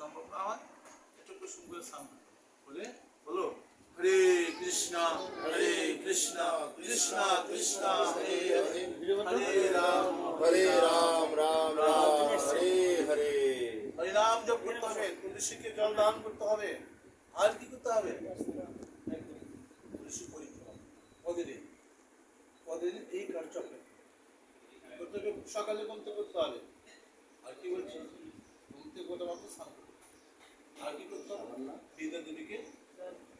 সম্ভব না হয় একটু কুসুম করে সামনে বলে বলো হরে কৃষ্ণ কৃষ্ণ কৃষ্ণ হরে হরে হরে রাম রাম রাম হরে হরে। হরিনাম জপ করতে হবে, তুলসীকে জল দান করতে হবে, আর কি করতে হবে? তুলসী পরিক্রমা প্রতিদিন এই কাজ করতে হবে। সকালে ঘুম থেকে করতে হবে, আর কি বলছে ঘুম থেকে ওঠা মাত্র স্নান করতে হবে। আর কি করতে হবে? বিদ্যা দেবীকে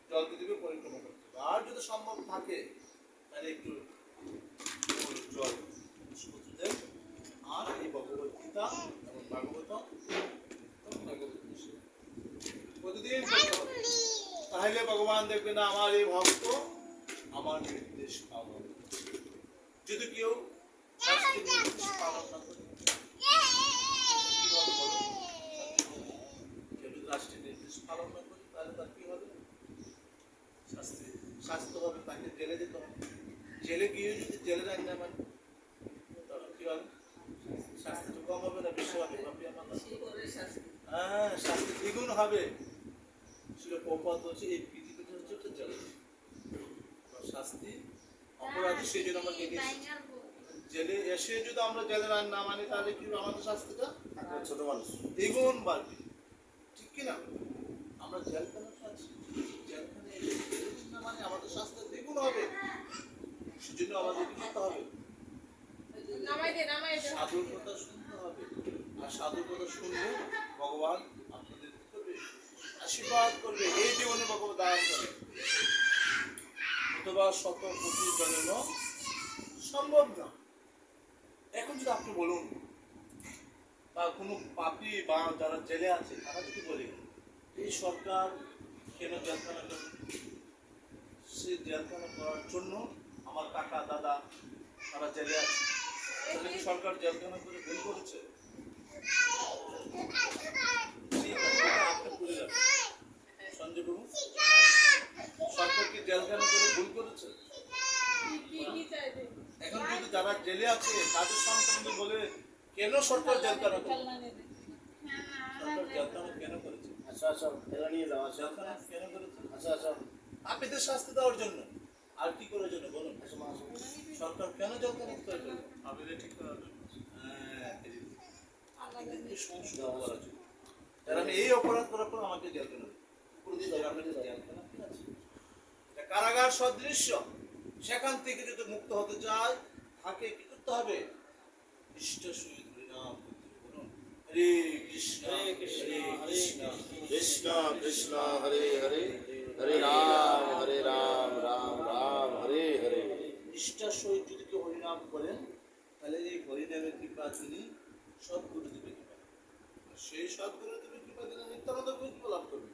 জল দিবে পরিক্রমা করতে হবে। আর যদি সম্ভব থাকে তাহলে একটু জল দেন। আর এই ভগবত গীতা এবং ভাগবতম প্রতিদিন তাহলে ভগবান দেখবে না আমার এই ভক্ত আমার নির্দেশ পালন। যদি কেউ নির্দেশ পালন না করে, রাষ্ট্রের নির্দেশ পালন না করে তাহলে তার কি হবে? শাস্তি হবে, তাকে জেলে যেতে হবে। জেলে গিয়ে যদি জেলের আইন না মানে তখন কি হবে? শাস্তি তো কম হবে না, বেশি হবে? হ্যাঁ, শাস্তি দ্বিগুণ হবে। এই পৃথিবীতে হচ্ছে একটা জেলে শাস্তি অপরাধী সেই জন্য আমরা জেলে এসে যদি আমরা জেলের আইন না মানি তাহলে কি আমাদের শাস্তিটা ছোট মানুষ দ্বিগুণ বাড়বে, ঠিক কিনা? আমরা জেলখানে আছি, জেলখানে না মানে আমাদের শাস্তি দ্বিগুণ হবে। সেজন্য আমাদের কি করতে হবে? সাধুর কথা শুনতে হবে। আর সাধুর কথা শুনলে ভগবান আপনাদের আশীর্বাদ করবে, এই জীবনে ভগবান দান করে। অথবা শত কোটি জন্ম সম্ভব না। এখন যদি আপনি বলুন বা কোনো পাপী বা যারা জেলে আছে তারা যদি বলে এই সরকার কেন জেলখানা করে, সে জেলখানা করার জন্য আমার কাকা দাদা তারা জেলে আছে, তাহলে কি সরকার জেলখানা করে ভুল করেছে? সঞ্জয় বাবু, সরকার কি জেলখানা করে ভুল করেছে? এখন যদি যারা জেলে আছে তাদের সন্তানদের বলে কেন সরকার জেলখানা করে, সরকার জেলখানা কেন করেছে? নিয়ে যাওয়া জেলখানা কেন করেছে? পাপীদের শাস্তি দেওয়ার জন্য। আর কি করার জন্য বলুন? সরকার কেন জেলখানা করে? পাপীদের ঠিক করার জন্য। সংশোধন করার জন্য। যারা আমি এই অপরাধ করার পর আমাকে জেলখানা কারাগার সদৃশ্য, সেখান থেকে যদি মুক্ত হতে চায় তাকে কি করতে হবে? ইষ্ট সহিত হরিনাম করতে হবে। বলুন হরে কৃষ্ণ কৃষ্ণ কৃষ্ণ হরে হরে হরে রাম রাম হরে হরে। নিষ্ঠার সহিত যদি কেউ হরিনাম করেন তাহলে এই হরিনামের কৃপা তিনি সদ্গুরু দেবে কৃপা, সেই সদ্গুরু দেবে কৃপা তিনি নিত্যানন্দ কৃপা লাভ করবেন।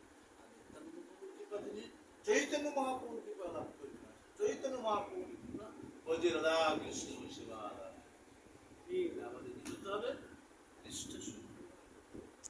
কৃপা তিনি চৈতন্য মহাপ্রভুর কৃপা লাভ করবেন। চৈতন্য মহাপ্রভুর কৃপা বলছে রাধা কৃষ্ণ সেবা আমাদের কি করতে হবে? নিষ্ঠা